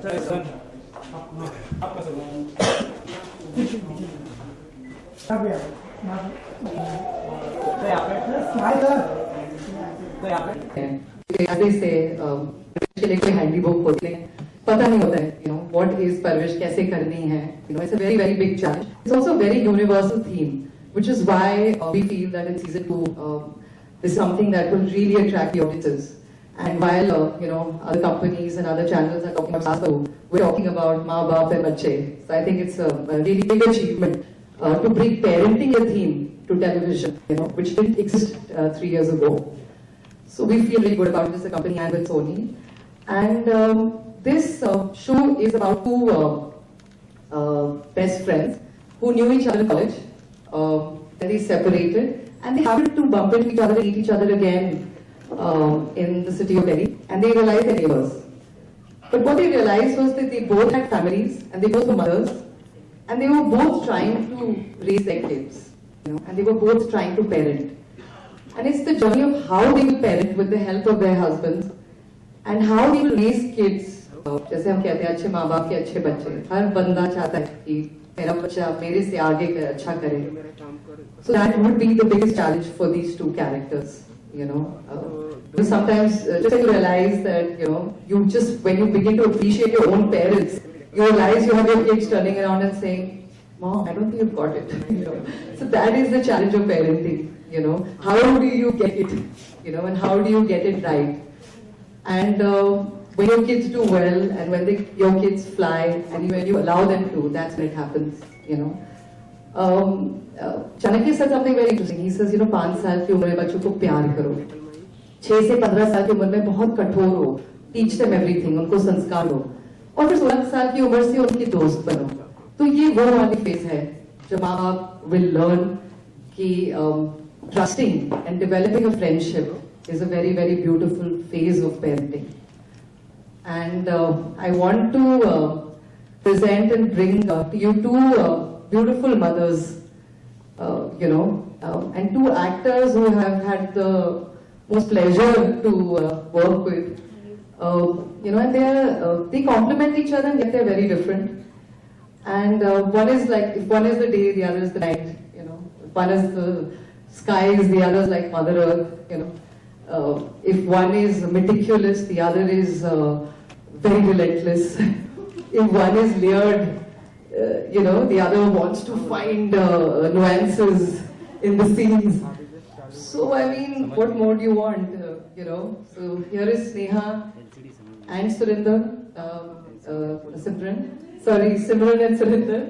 As they say, कोई handy book होती है, पता नहीं होता है, what is परवरिश कैसे करनी है, it's a very very big challenge. It's also a very universal theme, which is why we feel that in season 2 is something that will really attract the audiences. And while other companies and other channels are talking about Sasu, we're talking about Maa Baap and Bachche. So I think it's a really big achievement to bring parenting a theme to television, which didn't exist 3 years ago. So we feel really good about this, the company and with Sony. And this show is about two best friends who knew each other in college. Then they separated and they happened to bump into each other and meet each other again in the city of Delhi, and they realized they're neighbors. But what they realized was that they both had families and they both were mothers, and they were both trying to raise their kids, and they were both trying to parent. And it's the journey of how they will parent with the help of their husbands and how they will raise kids. जैसे हम कहते हैं अच्छे माँ बाप के अच्छे बच्चे, हर बंदा चाहता है कि मेरा बच्चा मेरे से आगे अच्छा करे. So that would be the biggest challenge for these two characters. Because sometimes just you realize that you just, when you begin to appreciate your own parents, you realize you have your kids turning around and saying, "Mom, I don't think you've got it." So that is the challenge of parenting. How do you get it? And how do you get it right? And when your kids do well, and when your kids fly, and when you allow them to, that's when it happens. Chanakya said something very interesting. He says, 5 साल की उम्र में बच्चों को प्यार करो, 6 से 15 साल की उम्र में बहुत कठोर हो, teach them everything, उनको संस्कार दो, और फिर 16 साल की उम्र से उनकी दोस्त बनो. तो ये वो वाली फेज है जब माँ बाप will learn कि trusting and developing a friendship is a very very beautiful phase of parenting. And I want to present and bring to you two beautiful mothers, and two actors who have had the most pleasure to work with. And they complement each other, and yet they're very different. And one is like, if one is the day, the other is the night. If one is the skies, the other is like Mother Earth. If one is meticulous, the other is very relentless. If one is layered, the other wants to find nuances in the scenes. So, I mean, what more do you want, So, here is Sneha and Surinder, Simran and Surinder.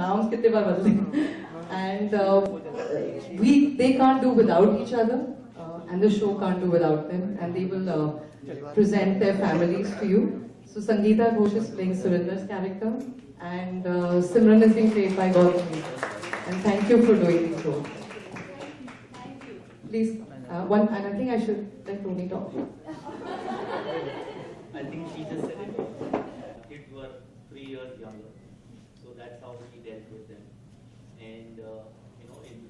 Naams kitne baar badle. And they can't do without each other, and the show can't do without them. And they will present their families to you. So, Sangeeta Ghosh is playing Surinder's character, and Simran is being played by Gaurav. And thank you for doing this role. Please, and I think I should let Tony talk. I think she just said it. Kids were 3 years younger, so that's how she dealt with them. And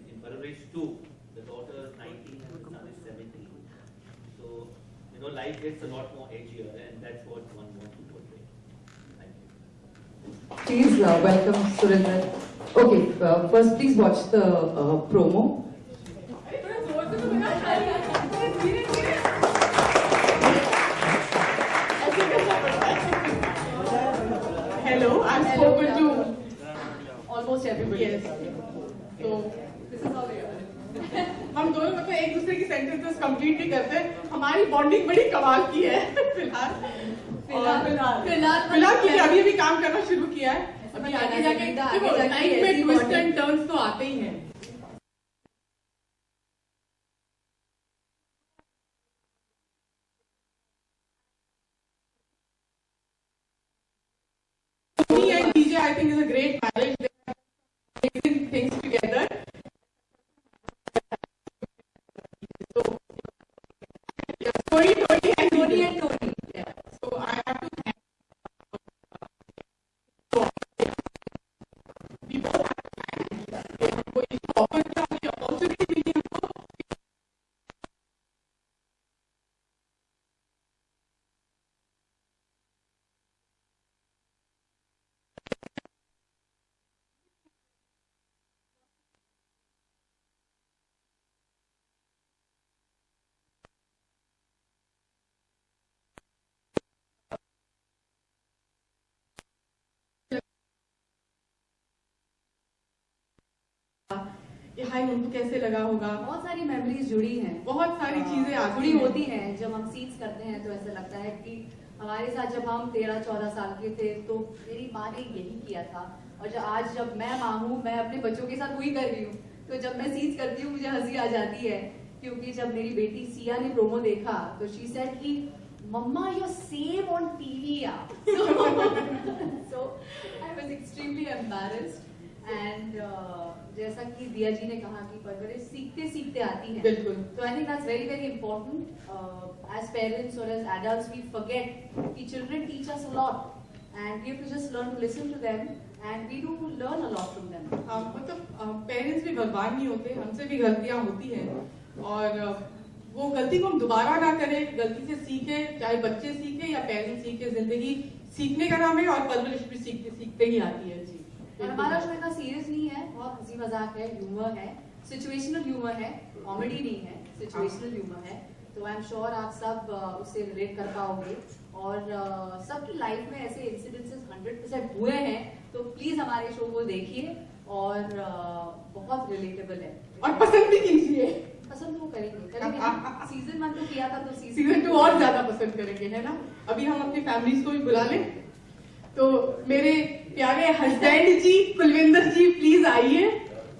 in Parvarish 2, the daughter is 19 and the son is 17. So life gets a lot more edgier, and that's what one wants to portray. Thank you. Please welcome Surinder. Okay, first please watch the promo. Hello, I've spoken to almost everybody. Yes. So this is how they are. हम दोनों मतलब एक दूसरे की sentences complete नहीं करते. हमारी bonding बड़ी कमाल की है फिलहाल क्योंकि अभी अभी काम करना शुरू किया है. अभी आगे जाके लाइफ में ट्विस्ट एंड टर्न्स तो आते ही हैं. Me and DJ, I think, is a great marriage. They are doing things together. So, Tony and Tony. Yeah. So I have to thank. We both have to thank. We offer the opportunity. कि हाय उनको कैसे लगा होगा। बहुत सारी memories जुड़ी हैं, बहुत सारी चीजें जुड़ी होती हैं। जब हम सीन्स करते हैं तो ऐसा लगता है कि हमारे साथ जब हम 13-14 साल के थे तो मेरी माँ ने यही किया था, और जब मैं माँ हूँ, मैं अपने बच्चों के साथ वही कर रही हूँ। तो जब मैं सीन्स करती हूँ मुझे हंसी आ जाती है, क्योंकि जब मेरी बेटी सिया ने प्रोमो देखा तो शी सेड कि मम्मा यू सेम ऑन टीवी यार। So I was extremely embarrassed and जैसा कि दिया जी ने कहा कि परवरिश सीखते सीखते आती है। बिल्कुल। तो I think that's very very important. As parents और एज एडल्ट्स वी फॉरगेट कि children teach us a lot and we have to just learn to listen to them and we do learn a lot from them. मतलब parents भी भगवान नहीं होते, हमसे भी गलतियां होती हैं और वो गलती को हम दोबारा ना करें, गलती से सीखे, चाहे बच्चे सीखे या पेरेंट्स सीखे। जिंदगी सीखने का नाम है और परवरिश भी सीखते सीखते ही आती है। जी। और हमारा शो इतना सीरियस नहीं है, बहुत हंसी मजाक है, ह्यूमर है, सिचुएशनल ह्यूमर है, कॉमेडी नहीं है, सिचुएशनल ह्यूमर है। तो आई एम श्योर आप सब उससे रिलेट कर पाओगे और सबकी लाइफ में ऐसे इंसिडेंसेस 100% हुए हैं। तो प्लीज हमारे शो को देखिए और बहुत रिलेटेबल है और पसंद भी कीजिए। पसंद वो करेंगे सीजन 1 तो किया था तो सीजन 2 और ज्यादा पसंद करेंगे, है ना। अभी हम अपनी फैमिलीज को भी बुला लें। तो मेरे प्यारे हस्बैंड जी कुलविंदर जी प्लीज आइए,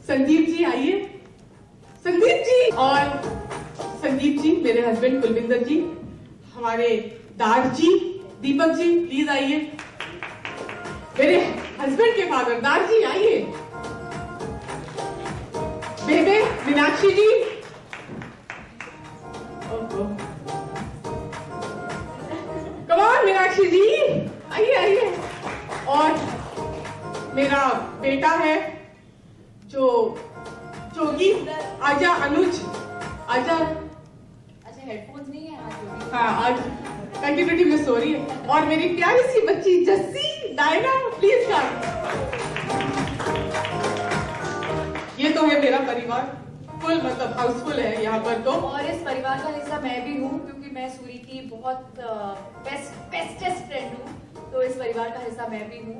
संदीप जी आइए, संदीप जी और संदीप जी मेरे हस्बैंड कुलविंदर जी, हमारे दार जी दीपक जी प्लीज आइए, मेरे हस्बैंड के फादर दार जी आइए, बेबे मीनाक्षी जी, कमान मीनाक्षी जी आइए आइए, और मेरा बेटा है जो जोगी, आजा अनुज आजा। अच्छा हेडफोन्स नहीं है आज जो भी। हाँ आज कंटिन्यूटी मिस हो रही है। और मेरी प्यारी सी बच्ची जस्सी डायना प्लीज कम। ये तो है मेरा परिवार, फुल मतलब हाउसफुल है यहाँ पर। तो और इस परिवार का हिस्सा मैं भी हूँ क्योंकि मैं सूरी की बहुत बेस्टेस्ट फ्रेंड हूँ। तो इस परिवार का हिस्सा मैं भी हूँ।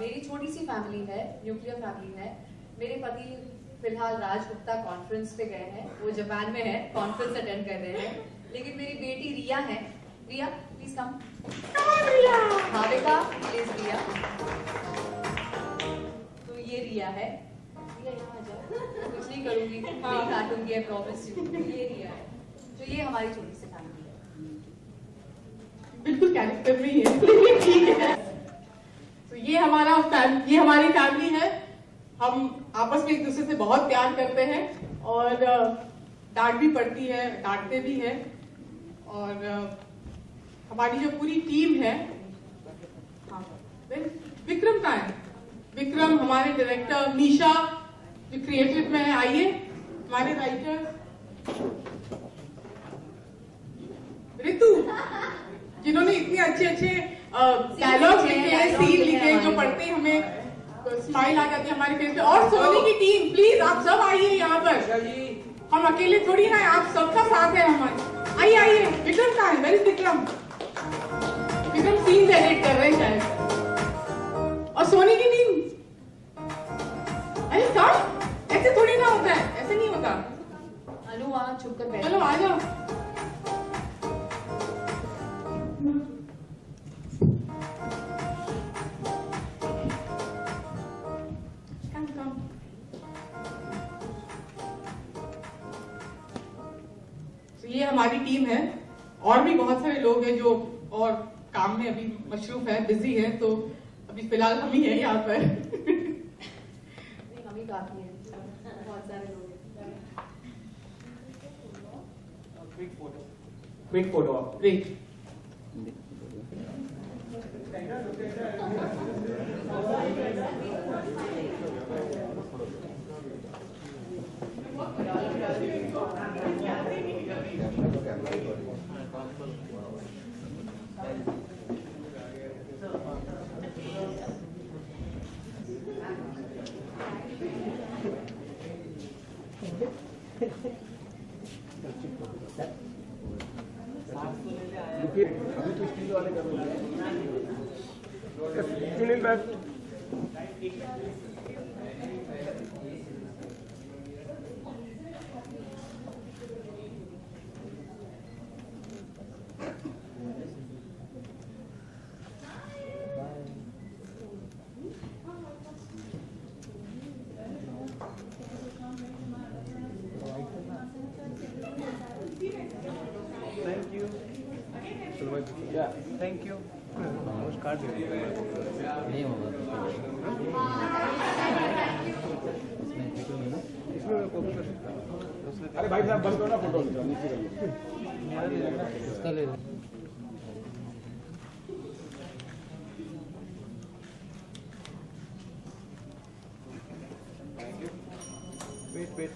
मेरी छोटी सी फैमिली है, न्यूक्लियर फैमिली है। मेरे पति फिलहाल राजगुप्ता कॉन्फ्रेंस पे गए हैं, वो जापान में है, कॉन्फ्रेंस अटेंड कर रहे हैं। लेकिन मेरी बेटी रिया है, रिया प्लीज कम। भाविका प्लीज रिया। तो ये रिया है, रिया यहाँ आ जाओ, कुछ नहीं करूंगी, नहीं काटूंगी, आई प्रॉमिस यू। ये रिया है, तो ये हमारी छोटी सी फैमिली है। बिल्कुल कैरेक्टर में ही है, लेकिन ठीक है। तो ये हमारी फैमिली है। हम आपस में एक दूसरे से बहुत प्यार करते हैं और डांट भी पड़ती है, डांटते भी हैं। और हमारी जो पूरी टीम है, हाँ विक्रम कहाँ है? विक्रम हमारे डायरेक्टर, निशा जो क्रिएटिव में है, आइए हमारे राइटर, ऋतु जिन्होंने इतने अच्छे अच्छे डायलॉग लिखे हैं, सीन लिखे हैं, जो पढ़ते ही हमें स्माइल आ जाती है हमारे फेस पे। और सोनी की टीम प्लीज आप सब आइए यहाँ पर, हम अकेले थोड़ी ना, आप सबका साथ है हमारे। आइए आइए, विक्रम कहाँ है? Very Vikram, Vikram scene edit कर रहे हैं शायद। और सोनी की टीम, अरे कब, ऐसे थोड़ी ना होता है, ऐसे नहीं होता। अनु वहाँ छुप कर बैठ। चलो आ जाओ। ये हमारी टीम है। और भी बहुत सारे लोग हैं जो और काम में अभी मशरूफ है, बिजी है। तो अभी फिलहाल हम ही हैं यहाँ पर। हम ही काफी है, बहुत सारे लोग हैं। क्विक फोटो आप। ग्रेट। सुनील बैठ। नहीं होगा अरे भाई साहब बंद करो ना फोटो नीचे इसका ले लो। वेट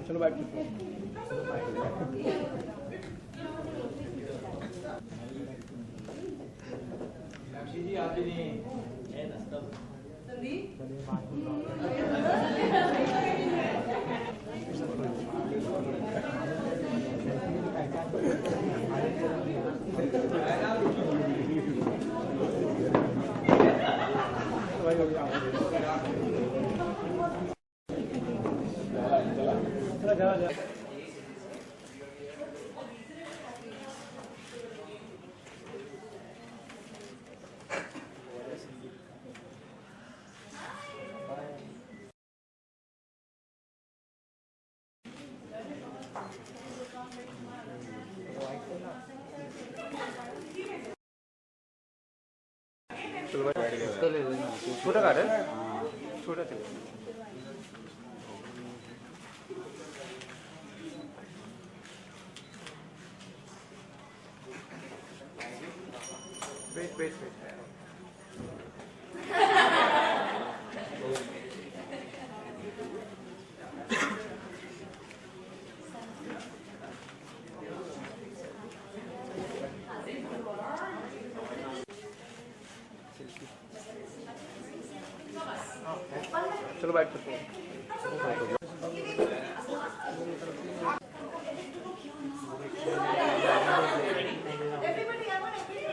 चलो बैठ जी आप भी नहीं है ना सब इसका ले लेना। छोटा कार्ड है छोटा चलो वेट चलो बैठ सकते हैं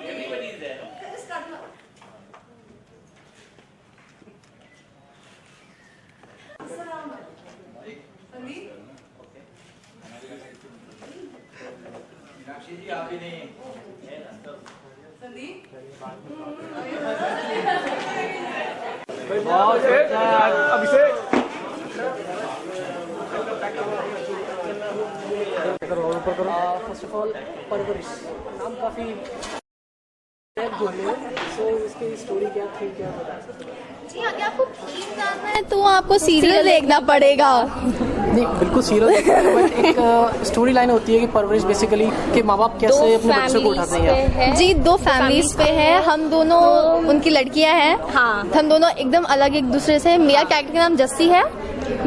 everybody is there. मीनाक्षी जी आप भी नहीं है ना सब अभिषेक फर्स्ट ऑफ ऑल परवरिश नाम काफ़ी सो इसकी स्टोरी क्या थी क्या बता सकते हैं? जी अगर आपको थीम जानना है तो आपको सीरियल देखना पड़ेगा। नहीं बिल्कुल सीरियल बट एक स्टोरी लाइन होती है कि परवरिश बेसिकली कि माँ बाप कैसे अपने बच्चों को उठाते हैं। जी दो फैमिलीज पे है, हम दोनों उनकी लड़कियां हैं। हाँ हम दोनों एकदम अलग एक दूसरे से। मेरा कैरेक्टर का नाम जस्सी है,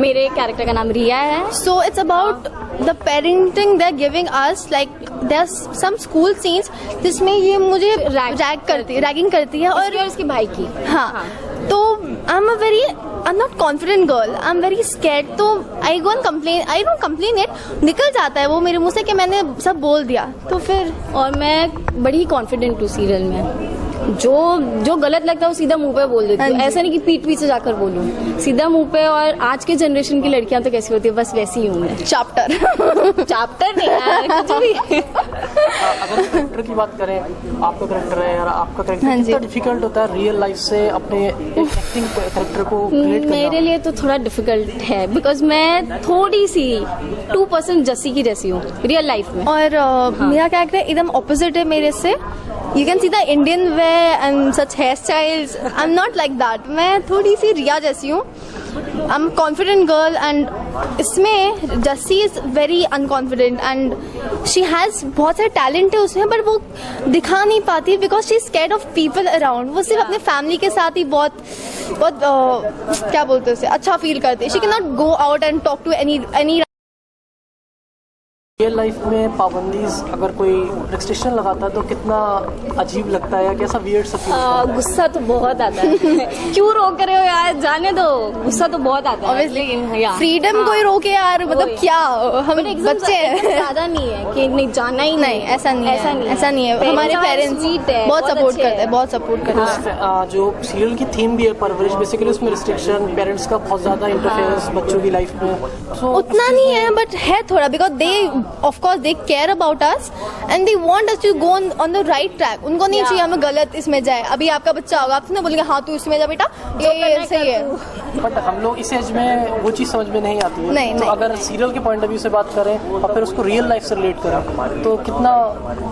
मेरे कैरेक्टर का नाम रिया है। So it's about the parenting they are giving us, like there are some school scenes जिसमें ये मुझे रैगिंग करती है और उसके भाई की। हाँ तो आई am not confident girl, I am very scared. तो आई डोंट कंप्लेन इट, निकल जाता है वो मेरे मुंह से कि मैंने सब बोल दिया तो फिर। और मैं बड़ी कॉन्फिडेंट हूँ सीरियल में, जो गलत लगता है वो सीधा मुंह पे बोल देती हूँ। ऐसा नहीं कि पीठ पीछे जाकर बोलूँ, सीधा मुंह पे। और आज के जनरेशन की लड़कियां तो कैसी होती है, बस वैसी ही हूँ मैं। चैप्टर नहीं यार कुछ भी। अगर करेक्टर की बात करें, आपका करेक्टर है यार, आपका करेक्टर कितना डिफिकल्ट होता है रियल लाइफ से अपने एक्टिंग करेक्टर को क्रिएट करना? मेरे लिए तो थोड़ा डिफिकल्ट है बिकॉज मैं थोड़ी सी 2% जस्सी की जैसी हूँ रियल लाइफ में। और मेरा कैरेक्टर एकदम ऑपोजिट है मेरे से। You can see the Indian way and such hair styles, I am not like that. मैं थोड़ी सी रिया जैसी हूँ, I am confident girl. And इसमें Jassi is very unconfident and she has बहुत सारे टैलेंट है उसमें, बट वो दिखा नहीं पाती because she is scared of people around. वो सिर्फ अपने फैमिली के साथ ही बहुत क्या बोलते हैं उसे, अच्छा फील करती है। She can not go out and talk to any real life में पाबंदी अगर कोई रिस्ट्रिक्शन लगाता है तो कितना अजीब लगता है या कैसा वियर्ड सा फील होता है? गुस्सा तो बहुत आता है क्यों रोक रहे हो यार, जाने दो, गुस्सा तो बहुत आता है। ऑब्वियसली फ्रीडम कोई रोके यार, मतलब क्या हम बच्चे हैं। ज्यादा नहीं है कि नहीं जाना ही नहीं, ऐसा नहीं है, ऐसा नहीं है। हमारे पेरेंट्स बहुत सपोर्ट करते हैं, बहुत सपोर्ट करते हैं। जो सीरियल की थीम भी है परवरिश, बेसिकली उसमें रिस्ट्रिक्शन, पेरेंट्स का बहुत ज्यादा इंटरफेरेंस बच्चों की लाइफ में उतना नहीं है, बट है थोड़ा, because they of course they care about us and they want us to go on the right track. उनको नहीं चाहिए हमें गलत इसमें जाए। अभी आपका बच्चा होगा, आपसे ना बोलेंगे हाँ तू इसमें जा बेटा, ये सही है। बट हम लोग इस एज में वो चीज समझ में नहीं आती है। नहीं, तो अगर सीरियल के पॉइंट ऑफ व्यू से बात करें और फिर उसको रियल लाइफ से रिलेट करें तो कितना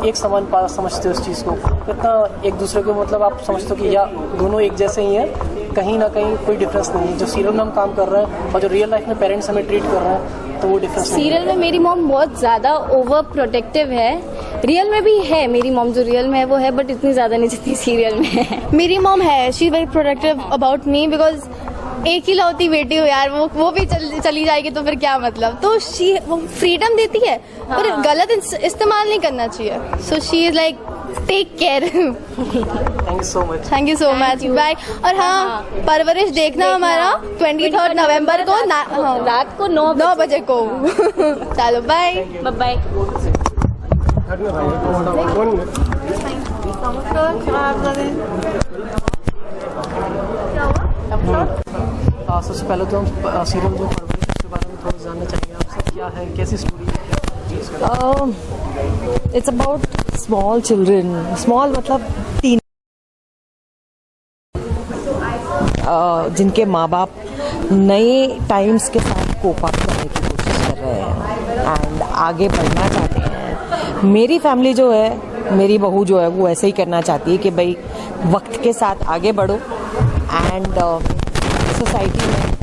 एक समान पास समझते हो उस चीज को, कितना एक दूसरे को, मतलब आप समझते हो कि या दोनों एक जैसे ही हैं, कहीं ना कहीं कोई डिफरेंस नहीं है। जो सीरियल में हम काम कर रहे हैं और जो रियल लाइफ में पेरेंट्स हमें ट्रीट कर रहे हैं तो वो डिफरेंस। सीरियल में मेरी मॉम बहुत ज्यादा ओवर प्रोटेक्टिव है, रियल में भी है मेरी मॉम, जो रियल में है वो है, बट इतनी ज्यादा नहीं जितनी सीरियल में है। मेरी मॉम है, she is very protective about me, because एक ही लौती बेटी हो यार, वो भी चली जाएगी तो फिर क्या मतलब। तो शी फ्रीडम देती है पर गलत इस्तेमाल नहीं करना चाहिए। So she is like take care. Thank you so much, bye. और हाँ, परवरिश देखना हमारा 23 नवंबर को रात को 9 बजे को। चलो बाय बाय। सबसे पहले तो हम सीरियल जो परवरिश के बारे में थोड़ा जानना चाहेंगे आपसे, क्या है, कैसी स्टोरी है? It's about small children, small मतलब 3 जिनके माँ बाप नए टाइम्स के साथ कोप अप करने की कोशिश कर रहे हैं एंड आगे बढ़ना चाहते हैं। मेरी फैमिली जो है, मेरी बहू जो है वो ऐसे ही करना चाहती है कि भाई वक्त के साथ आगे बढ़ो एंड सोसाइटी में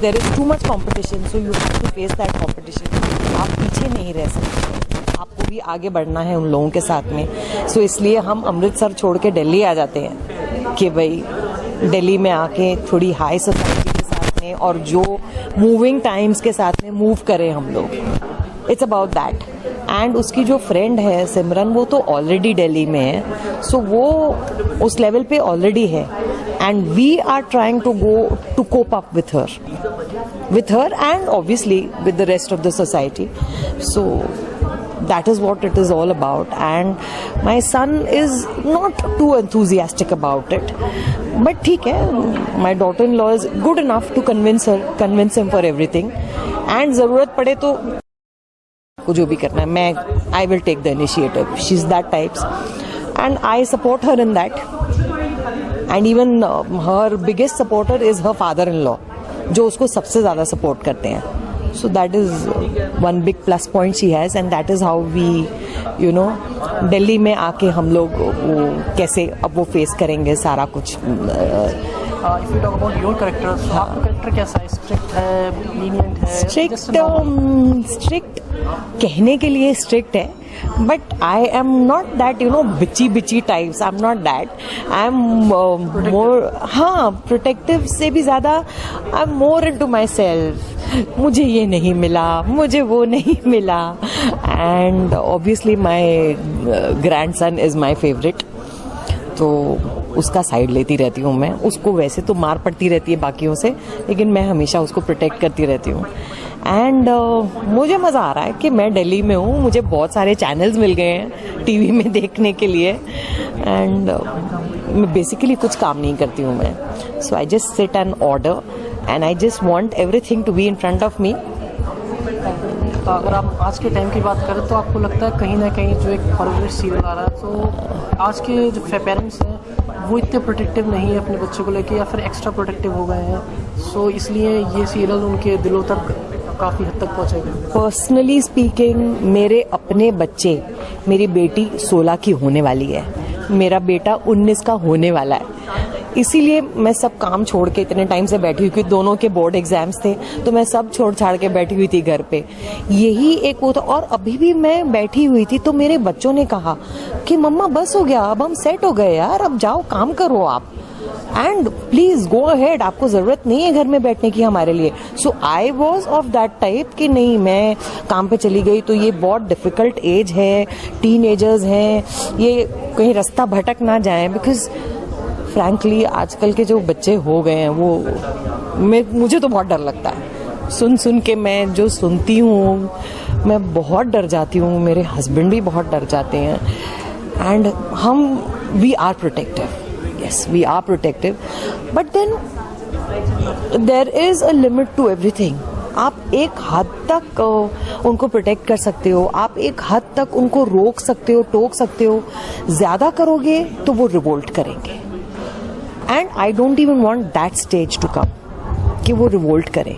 there is too much competition, so you have to face that competition. आप पीछे नहीं रह सकते, आपको भी आगे बढ़ना है उन लोगों के साथ में। सो इसलिए हम अमृतसर छोड़ के दिल्ली आ जाते हैं कि भाई दिल्ली में आके थोड़ी हाई सोसाइटी के साथ में और जो मूविंग टाइम्स के साथ में मूव करें हम लोग। It's about that. एंड उसकी जो फ्रेंड है सिमरन, वो तो ऑलरेडी दिल्ली में है, सो वो उस लेवल पे ऑलरेडी है and we are trying to go to cope up with her and obviously with the rest of the society. So that is what it is all about, and my son is not too enthusiastic about it, but ठीक है, my daughter-in-law is good enough to convince him for everything, and ज़रूरत पड़े तो को जो भी करना है मैं I will take the initiative. She's that types and I support her in that, and even her biggest supporter is her father-in-law, जो उसको सबसे ज़्यादा सपोर्ट करते हैं। So that is one big plus point she has, and that is how we, you know, Delhi में आके हम लोग वो कैसे अब वो फेस करेंगे सारा कुछ। If you talk about your character, आपका कैरेक्टर कैसा है? स्ट्रिक्ट है, lenient है? स्ट्रिक्ट कहने के लिए स्ट्रिक्ट है, but I am not that, you know, बिची types. I am not that. I am more, हाँ, प्रोटेक्टिव से भी ज्यादा I am more into my self. मुझे ये नहीं मिला, मुझे वो नहीं मिला, and obviously my grandson is my favourite, तो उसका साइड लेती रहती हूँ मैं। उसको वैसे तो मार पड़ती रहती है बाकियों से, लेकिन मैं हमेशा उसको प्रोटेक्ट करती रहती हूँ। एंड मुझे मज़ा आ रहा है कि मैं दिल्ली में हूँ, मुझे बहुत सारे चैनल्स मिल गए हैं टीवी में देखने के लिए, एंड मैं बेसिकली कुछ काम नहीं करती हूँ मैं। So I just sit and order and I just want everything to be in front of me. तो अगर आप आज के टाइम की बात करें तो आपको लगता है कहीं ना कहीं जो एक परवरिश सीरियल आ रहा है, तो आज के जो पेरेंट्स हैं वो इतने प्रोटेक्टिव नहीं है अपने बच्चों को लेके, या फिर एक्स्ट्रा प्रोटेक्टिव हो गए हैं, सो इसलिए ये सीरियल उनके दिलों तक काफ़ी हद तक पहुँचेगा। पर्सनली स्पीकिंग, मेरे अपने बच्चे, मेरी बेटी 16 की होने वाली है, मेरा बेटा 19 का होने वाला है, इसीलिए मैं सब काम छोड़ के इतने टाइम से बैठी हुई, क्योंकि दोनों के बोर्ड एग्जाम्स थे, तो मैं सब छोड़ छाड़ के बैठी हुई थी घर पे। यही एक वो था। और अभी भी मैं बैठी हुई थी तो मेरे बच्चों ने कहा कि मम्मा बस हो गया, अब हम सेट हो गए यार, अब जाओ काम करो आप। एंड प्लीज गो अहेड, आपको जरूरत नहीं है घर में बैठने की हमारे लिए. So I was of that type कि नहीं, मैं काम पे चली गई तो ये बहुत डिफिकल्ट एज है, टीनेजर्स हैं, ये कहीं रास्ता भटक ना जाए. बिकॉज फ्रैंकली आजकल के जो बच्चे हो गए हैं वो मुझे तो बहुत डर लगता है. सुन के मैं जो सुनती हूँ मैं बहुत डर जाती हूँ, मेरे हस्बैंड भी बहुत डर जाते हैं. And we are protective, yes we are protective, but then there is a limit to everything. आप एक हद तक उनको प्रोटेक्ट कर सकते हो, आप एक हद तक उनको रोक सकते हो, टोक सकते हो. ज्यादा करोगे तो वो रिवोल्ट करेंगे. And I don't even want that stage to come कि वो रिवोल्ट करें.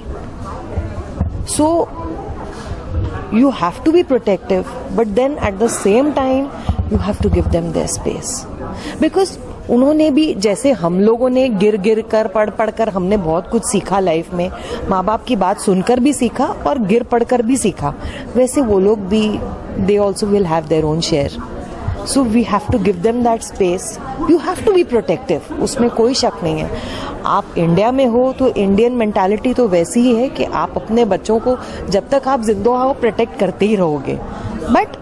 सो you have to be protective, but then at the same time you have to give them their space, because उन्होंने भी, जैसे हम लोगों ने गिर कर पढ़ कर हमने बहुत कुछ सीखा लाइफ में, माँ बाप की बात सुनकर भी सीखा और गिर पढ़ कर भी सीखा, वैसे वो लोग भी they also will have their own share. So we have to give them that space. You have to be protective, उसमें कोई शक नहीं है. आप इंडिया में हो तो इंडियन मेंटालिटी तो वैसी ही है कि आप अपने बच्चों को जब तक आप जिंदा हो प्रोटेक्ट करते ही रहोगे. बट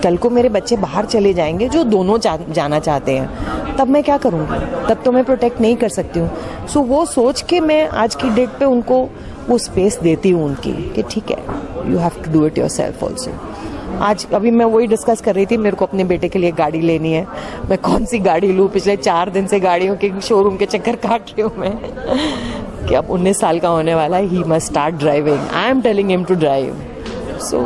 कल को मेरे बच्चे बाहर चले जाएंगे जो दोनों जाना चाहते हैं, तब मैं क्या करूँगी? तब तो मैं प्रोटेक्ट नहीं कर सकती हूँ. सो वो सोच के मैं आज की डेट पे उनको वो स्पेस देती हूँ उनकी कि ठीक है, you have to do it yourself also. आज अभी मैं वही डिस्कस कर रही थी, मेरे को अपने बेटे के लिए गाड़ी लेनी है. मैं कौन सी गाड़ी लूँ? पिछले 4 दिन से गाड़ियों के शोरूम के चक्कर काट रही हूँ मैं कि अब 19 साल का होने वाला है, he must start driving. I am telling him to drive. So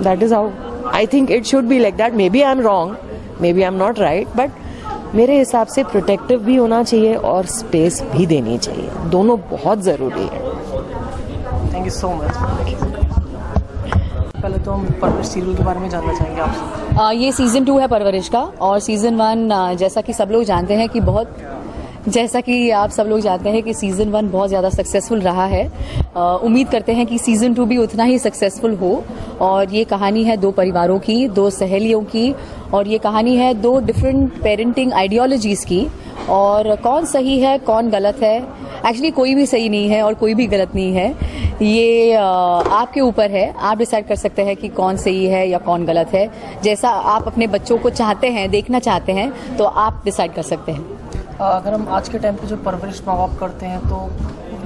that is how I think it should be like that. Maybe I am wrong, maybe I am not right, but मेरे हिसाब से protective भी होना चाहिए और space भी देनी चाहिए. दोनों बहुत ज़रूरी है. Thank you so much. पहले तो हम परवरिश सीरियल के बारे में जानना चाहेंगे आपसे. ये सीज़न 2 है परवरिश का, और सीज़न 1 जैसा कि सब लोग जानते हैं कि आप सब लोग जानते हैं कि सीज़न 1 बहुत ज़्यादा सक्सेसफुल रहा है. उम्मीद करते हैं कि सीज़न 2 भी उतना ही सक्सेसफुल हो. और ये कहानी है 2 परिवारों की, 2 सहेलियों की, और ये कहानी है 2 डिफरेंट पेरेंटिंग आइडियोलॉजीज़ की. और कौन सही है कौन गलत है, एक्चुअली कोई भी सही नहीं है और कोई भी गलत नहीं है. ये आपके ऊपर है, आप डिसाइड कर सकते हैं कि कौन सही है या कौन गलत है. जैसा आप अपने बच्चों को चाहते हैं, देखना चाहते हैं, तो आप डिसाइड कर सकते हैं. अगर हम आज के टाइम पे जो परवरिश माँ बाप करते हैं तो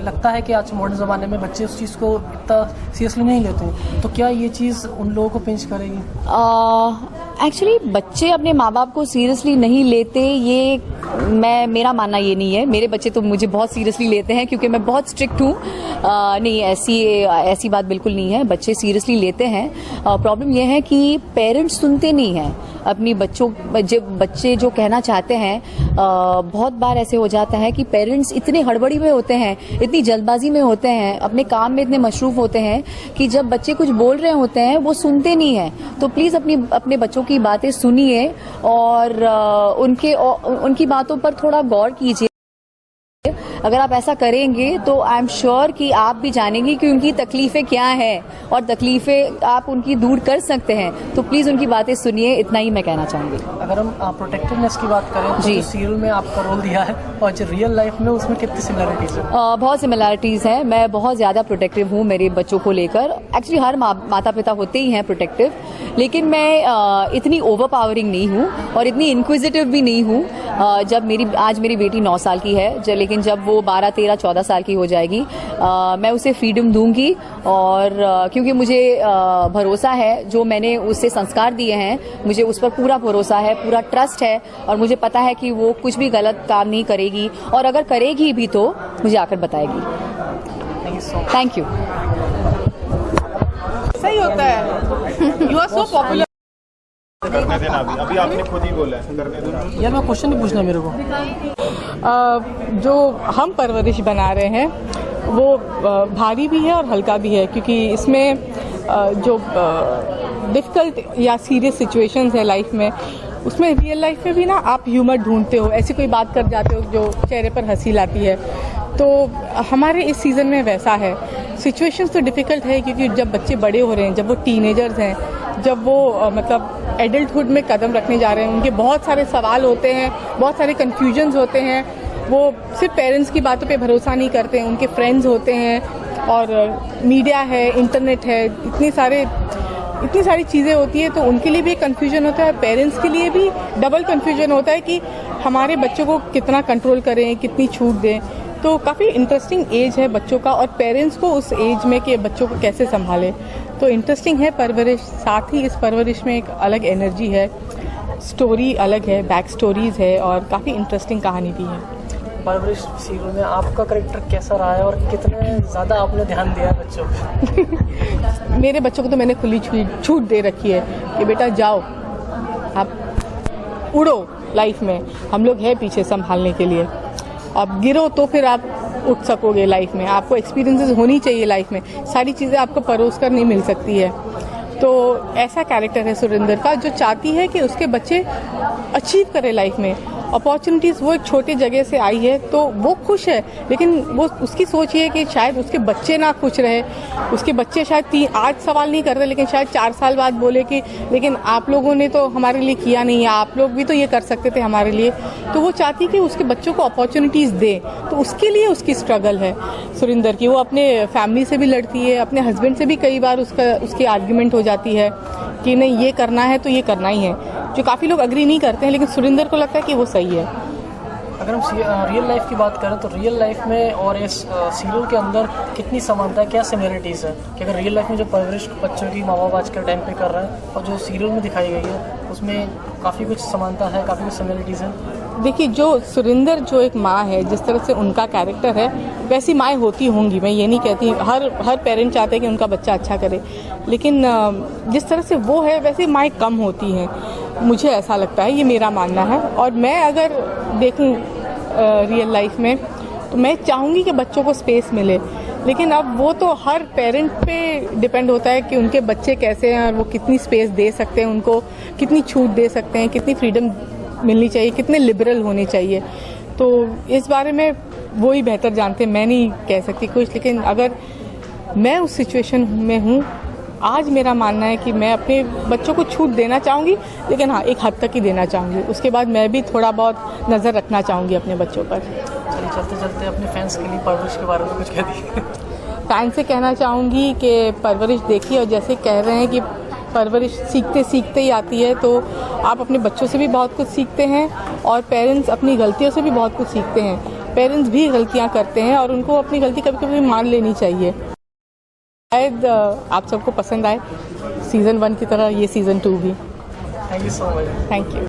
लगता है कि आज मॉडर्न ज़माने में बच्चे उस चीज़ को इतना सीरियसली नहीं लेते, तो क्या ये चीज़ उन लोगों को पिंच करेगी? एक्चुअली बच्चे अपने माँ बाप को सीरियसली नहीं लेते, ये मेरा मानना ये नहीं है. मेरे बच्चे तो मुझे बहुत सीरियसली लेते हैं क्योंकि मैं बहुत स्ट्रिक्ट हूँ. नहीं, ऐसी बात बिल्कुल नहीं है. बच्चे सीरियसली लेते हैं. प्रॉब्लम यह है कि पेरेंट्स सुनते नहीं हैं अपनी बच्चे जो कहना चाहते हैं. बहुत बार ऐसे हो जाता है कि पेरेंट्स इतने हड़बड़ी में होते हैं, इतनी जल्दबाजी में होते हैं, अपने काम में इतने मशरूफ होते हैं कि जब बच्चे कुछ बोल रहे होते हैं वो सुनते नहीं हैं. तो प्लीज़ अपने बच्चों की बातें सुनिए और उनकी बातों पर थोड़ा गौर कीजिए. अगर आप ऐसा करेंगे तो आई एम श्योर कि आप भी जानेंगे कि उनकी तकलीफें क्या हैं और तकलीफें आप उनकी दूर कर सकते हैं. तो प्लीज़ उनकी बातें सुनिए, इतना ही मैं कहना चाहूँगी. अगर हम प्रोटेक्टिवनेस की बात करें तो सीरियल में आपका रोल दिया है और जो रियल लाइफ में उसमें कितनी सिमिलरिटीज़ है? बहुत सिमिलरिटीज़ हैं. मैं बहुत ज़्यादा प्रोटेक्टिव हूँ मेरे बच्चों को लेकर. एक्चुअली हर माता पिता होते ही हैं प्रोटेक्टिव, लेकिन मैं इतनी ओवर पावरिंग नहीं हूँ और इतनी इंक्विजिटिव भी नहीं हूँ. आज मेरी बेटी 9 साल की है, लेकिन जब वो 12, 13, 14 साल की हो जाएगी मैं उसे फ्रीडम दूंगी. और क्योंकि मुझे भरोसा है, जो मैंने उससे संस्कार दिए हैं, मुझे उस पर पूरा भरोसा है, पूरा ट्रस्ट है, और मुझे पता है कि वो कुछ भी गलत काम नहीं करेगी, और अगर करेगी भी तो मुझे आकर बताएगी. Thank you. सही होता है. You are so popular. करने देना. अभी आपने खुद ही बोला है करने देना. यार मैं क्वेश्चन नहीं पूछना मेरे को. जो हम परवरिश बना रहे हैं वो भारी भी है और हल्का भी है, क्योंकि इसमें जो डिफ़िकल्ट या सीरियस सिचुएशंस है लाइफ में, उसमें रियल लाइफ में भी ना आप ह्यूमर ढूंढते हो, ऐसी कोई बात कर जाते हो जो चेहरे पर हंसी लाती है. तो हमारे इस सीज़न में वैसा है. सिचुएशंस तो डिफ़िकल्ट है क्योंकि जब बच्चे बड़े हो रहे हैं, जब वो टीनेजर्स हैं, जब वो मतलब एडल्टहुड में कदम रखने जा रहे हैं, उनके बहुत सारे सवाल होते हैं, बहुत सारे कन्फ्यूजन्स होते हैं. वो सिर्फ पेरेंट्स की बातों पे भरोसा नहीं करते हैं, उनके फ्रेंड्स होते हैं और मीडिया है, इंटरनेट है, इतनी सारी चीज़ें होती है, तो उनके लिए भी एक कन्फ्यूजन होता है, पेरेंट्स के लिए भी डबल कन्फ्यूजन होता है कि हमारे बच्चों को कितना कंट्रोल करें, कितनी छूट दें। तो काफ़ी इंटरेस्टिंग एज है बच्चों का, और पेरेंट्स को उस एज में कि बच्चों को कैसे संभाले। तो इंटरेस्टिंग है परवरिश, साथ ही इस परवरिश में एक अलग एनर्जी है, स्टोरी अलग है, बैक स्टोरीज है और काफ़ी इंटरेस्टिंग कहानी भी है। परवरिश सीरियल में आपका करेक्टर कैसा रहा है और कितने ज़्यादा आपने ध्यान दिया है बच्चों पर? मेरे बच्चों को तो मैंने खुली छूट दे रखी है कि बेटा जाओ, आप उड़ो लाइफ में, हम लोग हैं पीछे संभालने के लिए। अब गिरो तो फिर आप उठ सकोगे लाइफ में, आपको एक्सपीरियंसेस होनी चाहिए लाइफ में, सारी चीज़ें आपको परोस कर नहीं मिल सकती है। तो ऐसा कैरेक्टर है सुरिंदर का, जो चाहती है कि उसके बच्चे अचीव करें लाइफ में अपॉर्चुनिटीज़। वो एक छोटी जगह से आई है तो वो खुश है, लेकिन वो उसकी सोच ये है कि शायद उसके बच्चे ना खुश रहे, उसके बच्चे शायद आज सवाल नहीं कर रहे, लेकिन शायद 4 साल बाद बोले कि लेकिन आप लोगों ने तो हमारे लिए किया नहीं है, आप लोग भी तो ये कर सकते थे हमारे लिए। तो वो चाहती कि उसके बच्चों को अपॉर्चुनिटीज़ दे, तो उसके लिए उसकी स्ट्रगल है सुरिंदर की। वो अपने फैमिली से भी लड़ती है, अपने हस्बैंड से भी कई बार उसकी आर्ग्यूमेंट हो जाती है कि नहीं ये करना है तो ये करना ही है, जो काफ़ी लोग अग्री नहीं करते हैं, लेकिन सुरिंदर को लगता है कि वो सही है। अगर हम रियल लाइफ की बात करें तो रियल लाइफ में और इस सीरियल के अंदर कितनी समानता है, क्या सिमिलरिटीज़ है? कि अगर रियल लाइफ में जो परवरिश बच्चों की माँ बाप आज के टाइम पे कर रहे हैं और जो सीरियल में दिखाई गई है उसमें काफ़ी कुछ समानता है, काफ़ी कुछ सिमिलरिटीज़ है। देखिए, जो सुरिंदर जो एक माँ है, जिस तरह से उनका कैरेक्टर है वैसी माएँ होती होंगी, मैं ये नहीं कहती, हर पेरेंट चाहते हैं कि उनका बच्चा अच्छा करे, लेकिन जिस तरह से वो है वैसी माएँ कम होती हैं, मुझे ऐसा लगता है, ये मेरा मानना है। और मैं अगर देखूं रियल लाइफ में तो मैं चाहूँगी कि बच्चों को स्पेस मिले, लेकिन अब वो तो हर पेरेंट पे डिपेंड होता है कि उनके बच्चे कैसे हैं और वो कितनी स्पेस दे सकते हैं, उनको कितनी छूट दे सकते हैं, कितनी फ्रीडम मिलनी चाहिए, कितने लिबरल होने चाहिए। तो इस बारे में वो ही बेहतर जानते हैं, मैं नहीं कह सकती कुछ। लेकिन अगर मैं उस सिचुएशन में हूँ, आज मेरा मानना है कि मैं अपने बच्चों को छूट देना चाहूँगी, लेकिन हाँ एक हद तक ही देना चाहूँगी, उसके बाद मैं भी थोड़ा बहुत नज़र रखना चाहूँगी अपने बच्चों पर। चलिए चलते चलते अपने फैंस के लिए परवरिश के बारे में कुछ कह दीजिए। फैन से कहना चाहूँगी कि परवरिश देखिए, और जैसे कह रहे हैं कि परवरिश सीखते सीखते ही आती है, तो आप अपने बच्चों से भी बहुत कुछ सीखते हैं और पेरेंट्स अपनी गलतियों से भी बहुत कुछ सीखते हैं। पेरेंट्स भी गलतियाँ करते हैं और उनको अपनी गलती कभी कभी मान लेनी चाहिए। शायद आप सबको पसंद आए सीज़न 1 की तरह ये सीज़न 2 भी। Thank you so much. Thank you.